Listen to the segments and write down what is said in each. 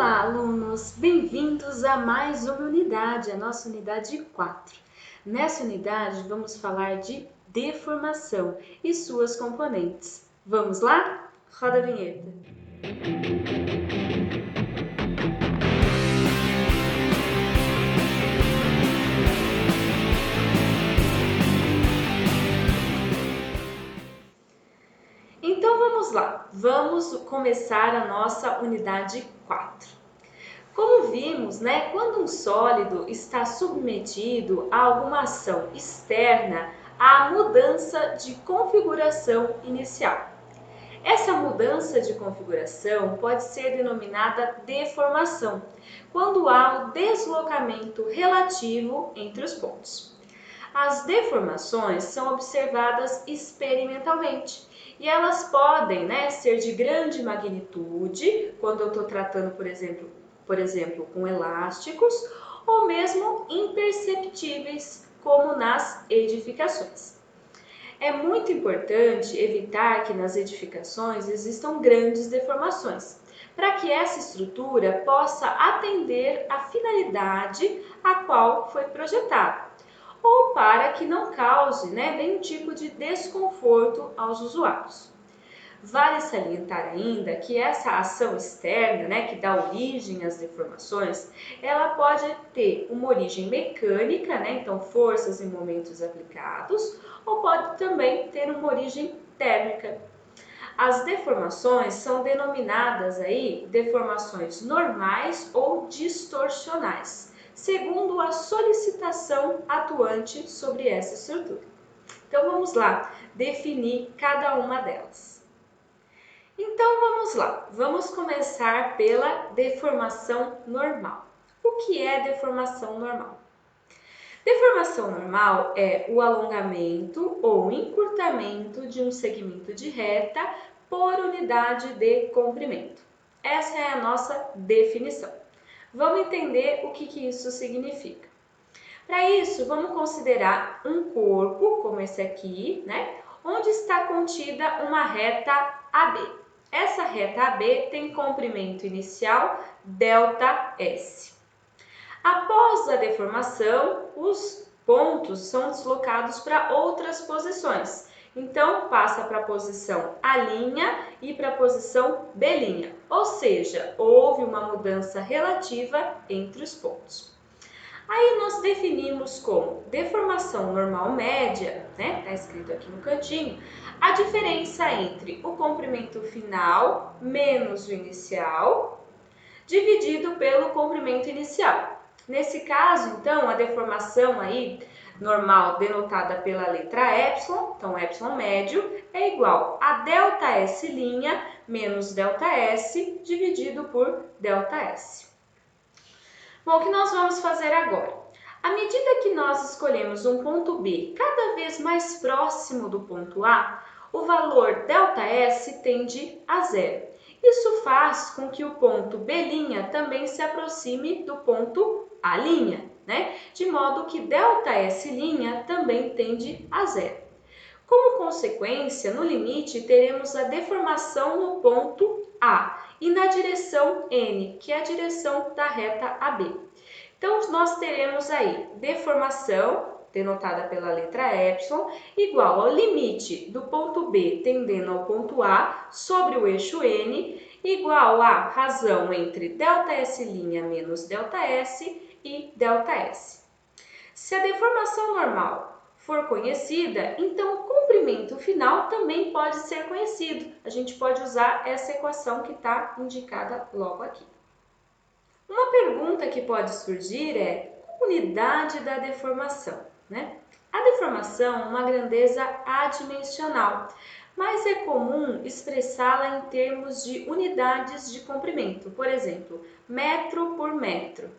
Olá, alunos! Bem-vindos a mais uma unidade, a nossa unidade 4. Nessa unidade, vamos falar de deformação e suas componentes. Vamos lá? Roda a vinheta. Então, vamos lá. Vamos começar a nossa unidade 4. Como vimos, quando um sólido está submetido a alguma ação externa, há mudança de configuração inicial. Essa mudança de configuração pode ser denominada deformação, quando há o deslocamento relativo entre os pontos. As deformações são observadas experimentalmente e elas podem ser de grande magnitude, quando eu estou tratando, por exemplo, com elásticos, ou mesmo imperceptíveis, como nas edificações. É muito importante evitar que nas edificações existam grandes deformações, para que essa estrutura possa atender à finalidade a qual foi projetada, ou para que não cause nenhum tipo de desconforto aos usuários. Vale salientar ainda que essa ação externa, que dá origem às deformações, ela pode ter uma origem mecânica, então forças e momentos aplicados, ou pode também ter uma origem térmica. As deformações são denominadas deformações normais ou distorcionais, segundo a solicitação atuante sobre essa estrutura. Então vamos lá, definir cada uma delas. Então vamos lá, vamos começar pela deformação normal. O que é deformação normal? Deformação normal é o alongamento ou encurtamento de um segmento de reta por unidade de comprimento. Essa é a nossa definição. Vamos entender o que isso significa. Para isso, vamos considerar um corpo, como esse aqui, onde está contida uma reta AB. Essa reta AB tem comprimento inicial ΔS. Após a deformação, os pontos são deslocados para outras posições. Então, passa para a posição A' e para a posição B', ou seja, houve uma mudança relativa entre os pontos. Aí nós definimos como deformação normal média, está escrito aqui no cantinho, a diferença entre o comprimento final menos o inicial, dividido pelo comprimento inicial. Nesse caso, então, a deformação normal denotada pela letra epsilon, então epsilon médio, é igual a ΔS' menos ΔS dividido por ΔS. Bom, o que nós vamos fazer agora? À medida que nós escolhemos um ponto B cada vez mais próximo do ponto A, o valor ΔS tende a zero. Isso faz com que o ponto B' também se aproxime do ponto A', de modo que ΔS' também tende a zero. Como consequência, no limite, teremos a deformação no ponto A e na direção N, que é a direção da reta AB. Então, nós teremos deformação, denotada pela letra epsilon, igual ao limite do ponto B tendendo ao ponto A sobre o eixo N, igual a razão entre ΔS' menos ΔS e ΔS. Se a deformação normal for conhecida, então o comprimento final também pode ser conhecido. A gente pode usar essa equação que está indicada logo aqui. Uma pergunta que pode surgir é qual unidade da deformação? A deformação é uma grandeza adimensional, mas é comum expressá-la em termos de unidades de comprimento, por exemplo, metro por metro.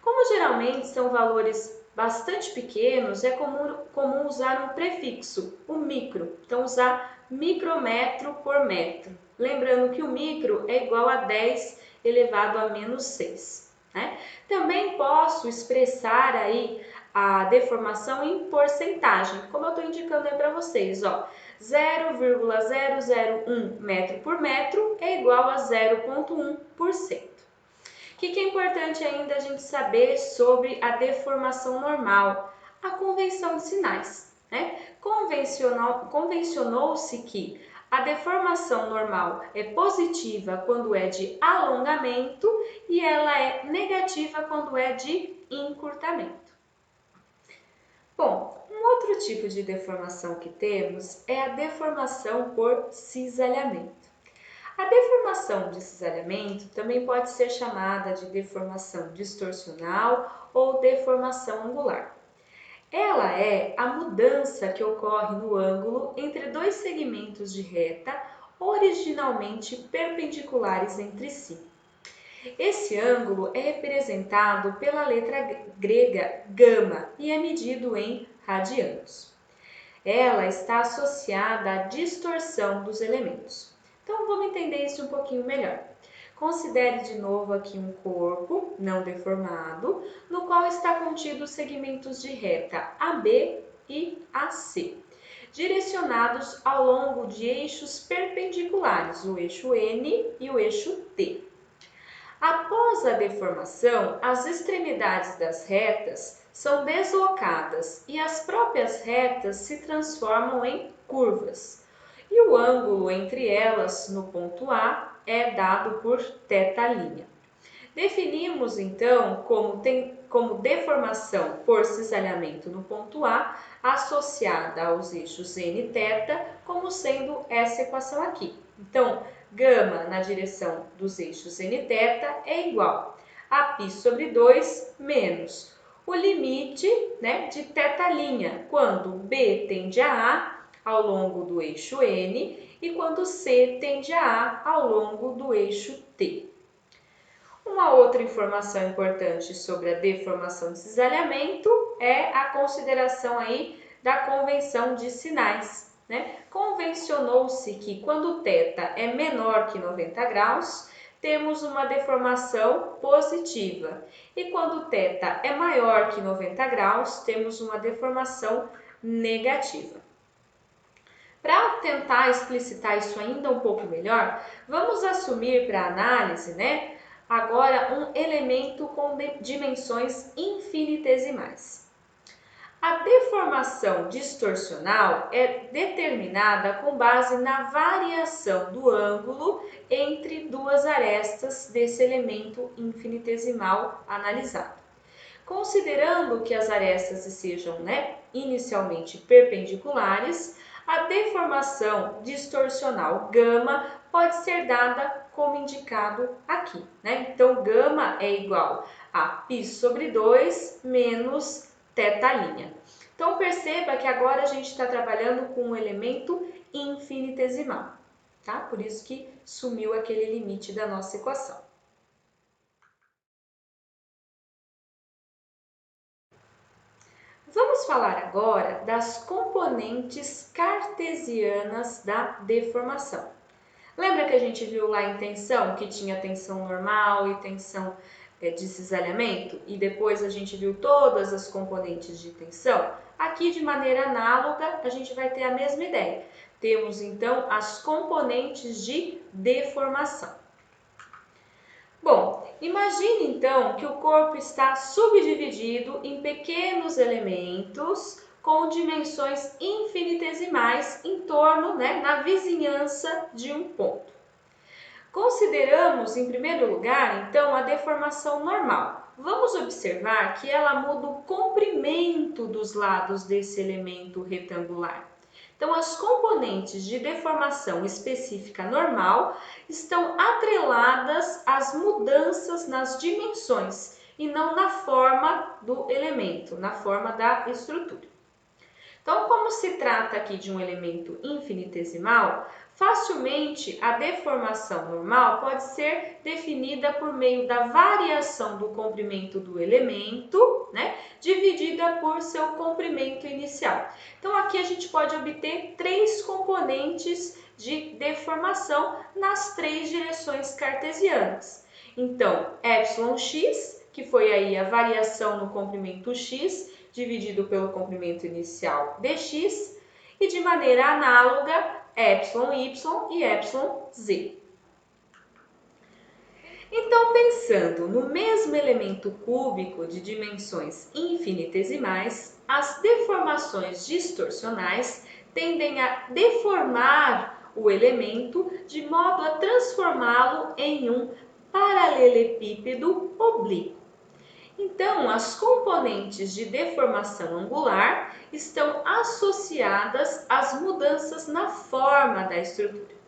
Como geralmente são valores bastante pequenos, é comum usar um prefixo, o micro. Então, usar micrometro por metro. Lembrando que o micro é igual a 10 elevado a menos 6. Também posso expressar a deformação em porcentagem, como eu estou indicando para vocês. 0,001 metro por metro é igual a 0,1%. que é importante ainda a gente saber sobre a deformação normal, a convenção de sinais, né? Convencionou-se que a deformação normal é positiva quando é de alongamento e ela é negativa quando é de encurtamento. Bom, um outro tipo de deformação que temos é a deformação por cisalhamento. A deformação de cisalhamento também pode ser chamada de deformação distorcional ou deformação angular. Ela é a mudança que ocorre no ângulo entre dois segmentos de reta originalmente perpendiculares entre si. Esse ângulo é representado pela letra grega gama e é medido em radianos. Ela está associada à distorção dos elementos. Então, vamos entender isso um pouquinho melhor. Considere de novo aqui um corpo não deformado, no qual está contido os segmentos de reta AB e AC, direcionados ao longo de eixos perpendiculares, o eixo N e o eixo T. Após a deformação, as extremidades das retas são deslocadas e as próprias retas se transformam em curvas. E o ângulo entre elas, no ponto A, é dado por θ'. Definimos então como deformação por cisalhamento no ponto A, associada aos eixos n e θ, como sendo essa equação aqui. Então, gama na direção dos eixos n e θ é igual a π sobre 2 menos o limite, né, de θ', quando B tende a ao longo do eixo N e quando C tende a ao longo do eixo T. Uma outra informação importante sobre a deformação de cisalhamento é a consideração aí da convenção de sinais, né? Convencionou-se que quando θ é menor que 90 graus, temos uma deformação positiva. E quando θ é maior que 90 graus, temos uma deformação negativa. Para tentar explicitar isso ainda um pouco melhor, vamos assumir para análise, né, agora um elemento com dimensões infinitesimais. A deformação distorcional é determinada com base na variação do ângulo entre duas arestas desse elemento infinitesimal analisado. Considerando que as arestas sejam, né, inicialmente perpendiculares, a deformação distorcional gama pode ser dada como indicado aqui, né? Então, gama é igual a π sobre 2 menos θ'. Então, perceba que agora a gente está trabalhando com um elemento infinitesimal, tá? Por isso que sumiu aquele limite da nossa equação. Vamos falar agora das componentes cartesianas da deformação. Lembra que a gente viu lá em tensão, que tinha tensão normal e tensão de cisalhamento? E depois a gente viu todas as componentes de tensão? Aqui, de maneira análoga, a gente vai ter a mesma ideia. Temos, então, as componentes de deformação. Bom, imagine então que o corpo está subdividido em pequenos elementos com dimensões infinitesimais em torno, né, na vizinhança de um ponto. Consideramos, em primeiro lugar, então, a deformação normal. Vamos observar que ela muda o comprimento dos lados desse elemento retangular. Então, as componentes de deformação específica normal estão atreladas às mudanças nas dimensões e não na forma do elemento, na forma da estrutura. Então, como se trata aqui de um elemento infinitesimal, facilmente a deformação normal pode ser definida por meio da variação do comprimento do elemento, né, dividida por seu comprimento inicial. Então, aqui a gente pode obter três componentes de deformação nas três direções cartesianas. Então, εx, que foi aí a variação no comprimento x, dividido pelo comprimento inicial dx, e de maneira análoga, εy e εz. Então, pensando no mesmo elemento cúbico de dimensões infinitesimais, as deformações distorcionais tendem a deformar o elemento de modo a transformá-lo em um paralelepípedo oblíquo. Então, as componentes de deformação angular estão associadas às mudanças na forma da estrutura.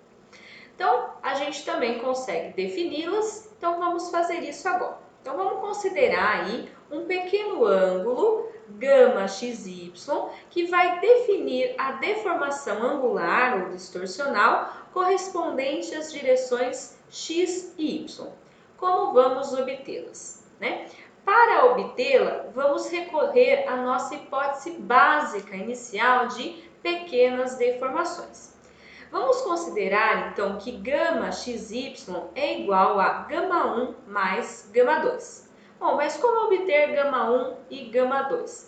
Então, a gente também consegue defini-las, então vamos fazer isso agora. Então, vamos considerar aí um pequeno ângulo, γ(xy), que vai definir a deformação angular ou distorcional correspondente às direções x e y. Como vamos obtê-las, né? Para obtê-la, vamos recorrer à nossa hipótese básica inicial de pequenas deformações. Vamos considerar, então, que γ(xy) é igual a γ1 mais γ2. Bom, mas como obter γ1 e γ2?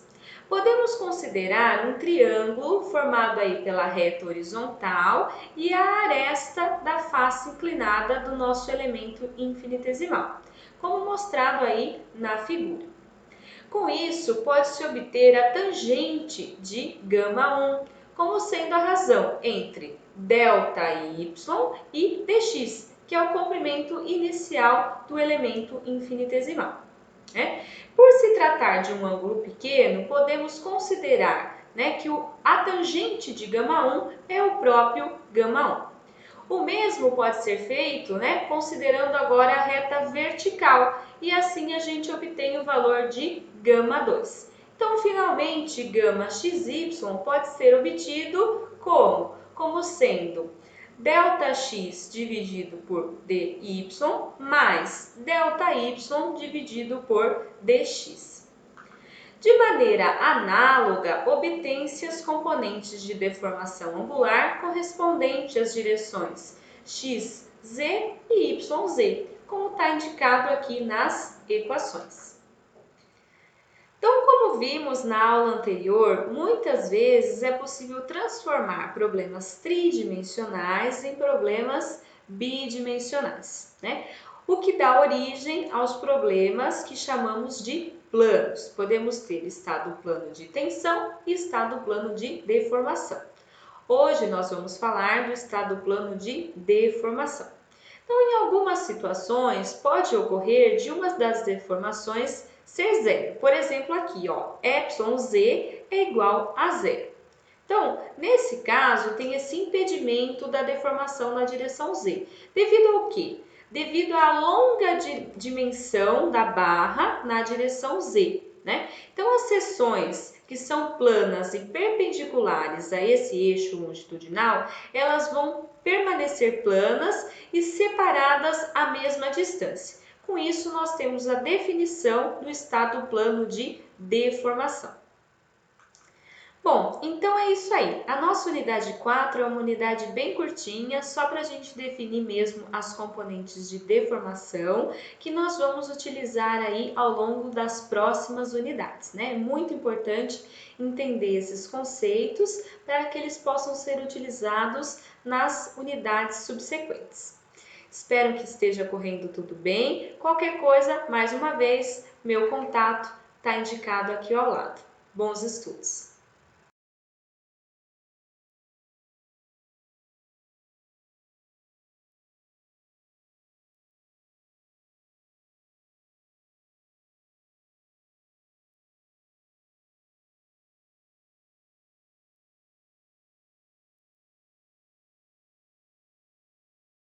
Podemos considerar um triângulo formado aí pela reta horizontal e a aresta da face inclinada do nosso elemento infinitesimal, como mostrado aí na figura. Com isso, pode-se obter a tangente de γ1, como sendo a razão entre ΔY e dx, que é o comprimento inicial do elemento infinitesimal. Por se tratar de um ângulo pequeno, podemos considerar que a tangente de γ1 é o próprio γ1. O mesmo pode ser feito considerando agora a reta vertical, e assim a gente obtém o valor de γ2. Então, finalmente, γxy pode ser obtido como? Como sendo ΔX dividido por dy mais ΔY dividido por dx. De maneira análoga, obtém-se as componentes de deformação angular correspondentes às direções x, z e y, z, como está indicado aqui nas equações. Então, como vimos na aula anterior, muitas vezes é possível transformar problemas tridimensionais em problemas bidimensionais, o que dá origem aos problemas que chamamos de planos. Podemos ter estado plano de tensão e estado plano de deformação. Hoje nós vamos falar do estado plano de deformação. Então, em algumas situações, pode ocorrer de uma das deformações ser zero. Por exemplo, aqui, εz é igual a zero. Então, nesse caso, tem esse impedimento da deformação na direção z. Devido ao quê? Devido à longa dimensão da barra na direção z. Então, as seções que são planas e perpendiculares a esse eixo longitudinal, elas vão permanecer planas e separadas à mesma distância. Com isso, nós temos a definição do estado plano de deformação. Bom, então é isso aí. A nossa unidade 4 é uma unidade bem curtinha, só para a gente definir mesmo as componentes de deformação que nós vamos utilizar aí ao longo das próximas unidades, É muito importante entender esses conceitos para que eles possam ser utilizados nas unidades subsequentes. Espero que esteja correndo tudo bem. Qualquer coisa, mais uma vez, meu contato está indicado aqui ao lado. Bons estudos!